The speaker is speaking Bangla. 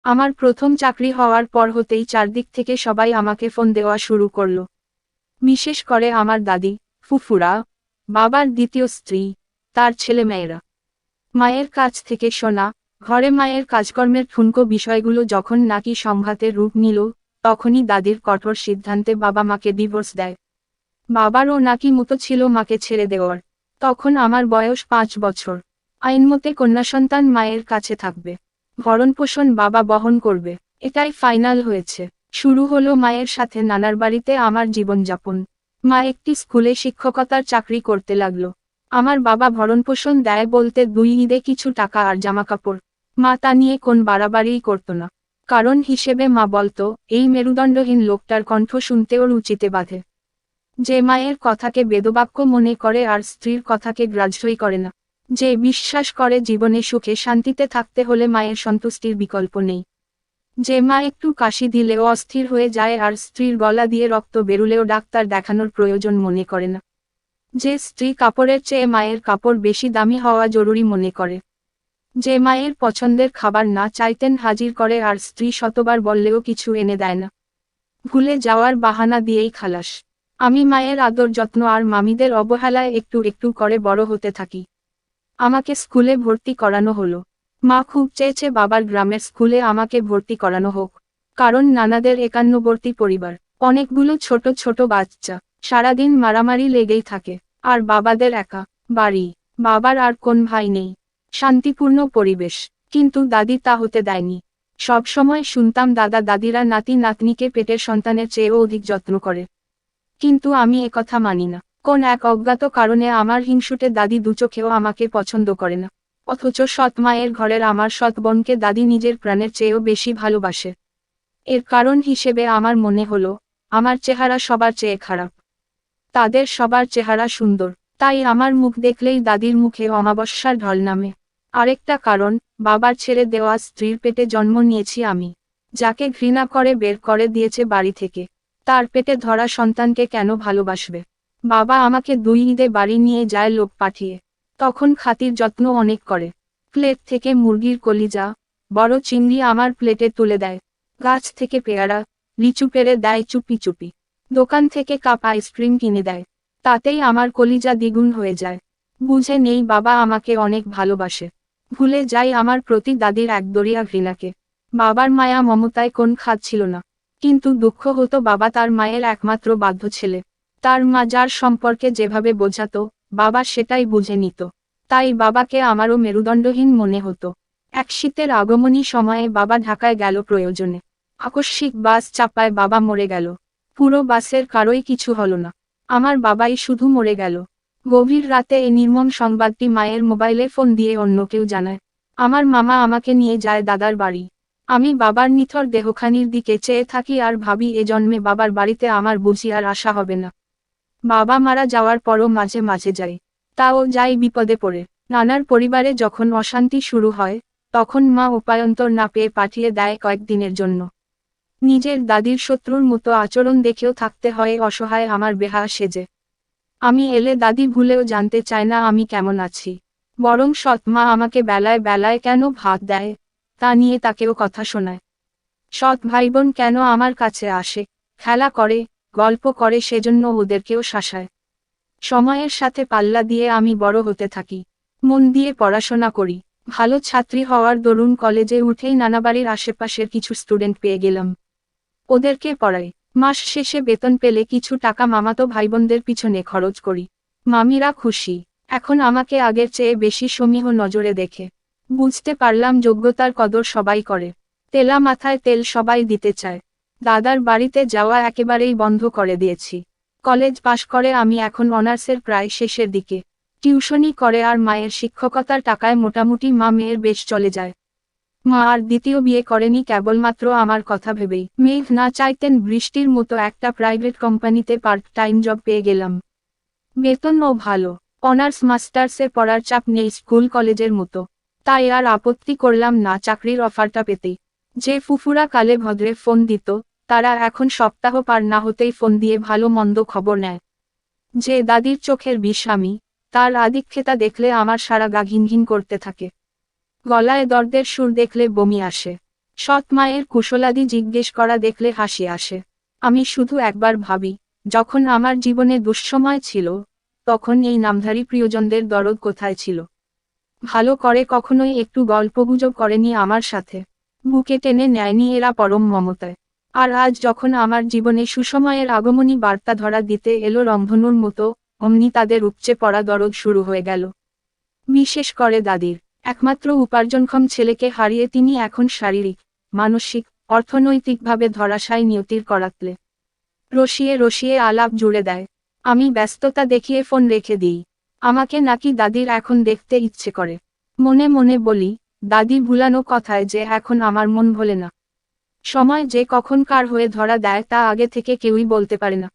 আমার প্রথম চাকরি হওয়ার পর হতেই চারদিক থেকে সবাই আমাকে ফোন দেওয়া শুরু করলো। বিশেষ করে আমার দাদি, ফুফুরা, বাবার দ্বিতীয় স্ত্রী, তার ছেলেমেয়েরা। মায়ের কাছ থেকে শোনা, ঘরে মায়ের কাজকর্মের ঠুনকো বিষয়গুলো যখন নাকি সংঘাতের রূপ নিল, তখনই দাদির কঠোর সিদ্ধান্তে বাবা মাকে ডিভোর্স দেয়। বাবারও নাকি মতো ছিল মাকে ছেড়ে দেওয়ার। তখন আমার বয়স 5 বছর। আইনমতে কন্যাসন্তান মায়ের কাছে থাকবে, ভরণপোষণ বাবা বহন করবে, এটাই ফাইনাল হয়েছে। শুরু হলো মায়ের সাথে নানার বাড়িতে আমার জীবনযাপন। মা একটি স্কুলে শিক্ষকতার চাকরি করতে লাগলো। আমার বাবা ভরণপোষণ দেয় বলতে 2 ঈদে কিছু টাকা আর জামাকাপড়। মা তা নিয়ে কোন বাড়াবাড়িই করতো না। কারণ হিসেবে মা বলতো, এই মেরুদণ্ডহীন লোকটার কণ্ঠ শুনতেও রুচিতে বাধে। যে মায়ের কথাকে বেদবাক্য মনে করে আর স্ত্রীর কথাকে গ্রাহ্যই করে না। যে বিশ্বাস করে জীবনে সুখে শান্তিতে থাকতে হলে মায়ের সন্তুষ্টির বিকল্প নেই। যে মা একটু কাশি দিলেও অস্থির হয়ে যায় আর স্ত্রীর গলা দিয়ে রক্ত বেরুলেও ডাক্তার দেখানোর প্রয়োজন মনে করে না। যে স্ত্রী কাপড়ের চেয়ে মায়ের কাপড় বেশি দামি হওয়া জরুরি মনে করে। যে মায়ের পছন্দের খাবার না চাইতেন হাজির করে আর স্ত্রী শতবার বললেও কিছু এনে দেয় না। ভুলে যাওয়ার বাহানা দিয়েই খালাস। আমি মায়ের আদর যত্ন আর মামিদের অবহেলায় একটু একটু করে বড় হতে থাকি। আমাকে স্কুলে ভর্তি করানো হলো। মা খুব চেয়েছে বাবার গ্রামের স্কুলে আমাকে ভর্তি করানো হোক। কারণ নানাদের একান্নবর্তী পরিবার, অনেকগুলো ছোট ছোট বাচ্চা, সারাদিন মারামারি লেগেই থাকে। আর বাবাদের একা বাড়ি, বাবার আর কোন ভাই নেই, শান্তিপূর্ণ পরিবেশ। কিন্তু দাদি তা হতে দেয়নি। সব সময় শুনতাম দাদা দাদিরা নাতি নাতনিকে পেটের সন্তানের চেয়েও অধিক যত্ন করে। কিন্তু আমি একথা মানি না। কোন এক অজ্ঞাত কারণে আমার হিংসুটে দাদি দুচোখেও আমাকে পছন্দ করে না। অথচ সৎ মায়ের ঘরের আমার সৎ বোনকে দাদি নিজের প্রাণের চেয়েও বেশি ভালোবাসে। এর কারণ হিসেবে আমার মনে হলো, আমার চেহারা সবার চেয়ে খারাপ, তাদের সবার চেহারা সুন্দর। তাই আমার মুখ দেখলেই দাদির মুখে অমাবস্যার ঢল নামে। আরেকটা কারণ, বাবার ছেড়ে দেওয়া স্ত্রীর পেটে জন্ম নিয়েছি আমি। যাকে ঘৃণা করে বের করে দিয়েছে বাড়ি থেকে, তার পেটে ধরা সন্তানকে কেন ভালোবাসবে? বাবা আমাকে 2 ঈদে বাড়ি নিয়ে যায় লোক পাঠিয়ে। তখন খাতির যত্ন অনেক করে। প্লেট থেকে মুরগির কলিজা, বড় চিংড়ি আমার প্লেটে তুলে দেয়। গাছ থেকে পেয়ারা, লিচু পেড়ে দেয় চুপি চুপি। দোকান থেকে কাপ আইসক্রিম কিনে দেয়। তাতেই আমার কলিজা দ্বিগুণ হয়ে যায়। বুঝে নেই বাবা আমাকে অনেক ভালোবাসে। ভুলে যাই আমার প্রতি দাদির একদরিয়া ঘৃণাকে। বাবার মায়া মমতায় কোন খাদ ছিল না। কিন্তু দুঃখ হতো বাবা তার মায়ের একমাত্র বাধ্য ছেলে। তার মা যার সম্পর্কে যেভাবে বোঝাতো, বাবা সেটাই বুঝে নিত। তাই বাবাকে আমারও মেরুদণ্ডহীন মনে হতো। এক শীতের আগমনী সময়ে বাবা ঢাকায় গেল প্রয়োজনে। আকস্মিক বাস চাপায় বাবা মরে গেল। পুরো বাসের কারোই কিছু হলো না, আমার বাবাই শুধু মরে গেল। গভীর রাতে এই নির্মম সংবাদটি মায়ের মোবাইলে ফোন দিয়ে অন্য কেউ জানায়। আমার মামা আমাকে নিয়ে যায় দাদার বাড়ি। আমি বাবার নিথর দেহখানির দিকে চেয়ে থাকি আর ভাবি এ জন্মে বাবার বাড়িতে আমার বুঝি আর আশা হবে না। বাবা মারা যাওয়ার পরও মাঝে মাঝে যাই, তাও যাই বিপদে পড়ে। নানার পরিবারে যখন অশান্তি শুরু হয়, তখন মা উপায়ন্তর না পেয়ে পাঠিয়ে দেয় কয়েকদিনের জন্য। নিজের দাদির শত্রুর মতো আচরণ দেখেও থাকতে হয় অসহায় আমার বেহা সেজে। আমি এলে দাদি ভুলেও জানতে চায় না আমি কেমন আছি। বরং সৎ মা আমাকে বেলায় বেলায় কেন ভাত দেয়, তা নিয়ে তাকেও কথা শোনায়। সৎ ভাইবোন কেন আমার কাছে আসে, খেলা করে, গল্প করে, সেজন্য ওদেরকেও শাসায়। সময়ের সাথে পাল্লা দিয়ে আমি বড় হতে থাকি। মন দিয়ে পড়াশোনা করি। ভালো ছাত্রী হওয়ার দরুন কলেজে উঠেই নানাবাড়ির আশেপাশের কিছু স্টুডেন্ট পেয়ে গেলাম। ওদেরকে পড়াই। মাস শেষে বেতন পেলে কিছু টাকা মামাতো ভাইবোনদের পিছনে খরচ করি। মামিরা খুশি। এখন আমাকে আগের চেয়ে বেশি সমীহ নজরে দেখে। বুঝতে পারলাম যোগ্যতার কদর সবাই করে। তেলা মাথায় তেল সবাই দিতে চায়। দাদার বাড়িতে যাওয়া একেবারেই বন্ধ করে দিয়েছি। কলেজ পাশ করে আমি এখন অনার্সের প্রায় শেষের দিকে। টিউশনি করে আর মায়ের শিক্ষকতার টাকায় মোটামুটি মা মেয়ের বেশ চলে যায়। মা আর দ্বিতীয় বিয়ে করেনি কেবলমাত্র আমার কথা ভেবেই। মেঘ না চাইতেন বৃষ্টির মতো একটা প্রাইভেট কোম্পানিতে পার্ট টাইম জব পেয়ে গেলাম। বেতনও ভালো। অনার্স মাস্টার্সে পড়ার চাপ নেই স্কুল কলেজের মতো। তাই আর আপত্তি করলাম না চাকরির অফারটা পেতেই। যে ফুফুরা কালে ভদ্রে ফোন দিত, তারা এখন সপ্তাহ পার না হতেই ফোন দিয়ে ভালো মন্দ খবর নেয়। যে দাদির চোখের বিষ আমি, তার আদিক্ষেতা দেখলে আমার সারা গা ঘিনঘিন করতে থাকে। গলায় দর্দের সুর দেখলে বমি আসে। সৎ মায়ের কুশলাদি জিজ্ঞেস করা দেখলে হাসি আসে। আমি শুধু একবার ভাবি, যখন আমার জীবনে দুঃসময় ছিল, তখন এই নামধারী প্রিয়জনদের দরদ কোথায় ছিল। ভালো করে কখনোই একটু গল্পগুজব করেনি আমার সাথে। বুকে টেনে নেয়নি এরা পরম মমতায়। আর আজ যখন আমার জীবনে সুসময়ের আগমনী বার্তা ধরা দিতে এলো রংধনুর মতো, অমনি তাদের উপচে পড়া দরদ শুরু হয়ে গেল। বিশেষ করে দাদির একমাত্র উপার্জনক্ষম ছেলেকে হারিয়ে তিনি এখন শারীরিক, মানসিক, অর্থনৈতিকভাবে ধরাশায়ী নিয়তির করাতলে। রসিয়ে রসিয়ে আলাপ জুড়ে দেয়। আমি ব্যস্ততা দেখিয়ে ফোন রেখে দিই। আমাকে নাকি দাদির এখন দেখতে ইচ্ছে করে। মনে মনে বলি, দাদি ভুলানো কথায় যে এখন আমার মন ভোলে না। সময় যে কখন কার হয়ে ধরা দেয় তা আগে থেকে কেউই বলতে পারে না।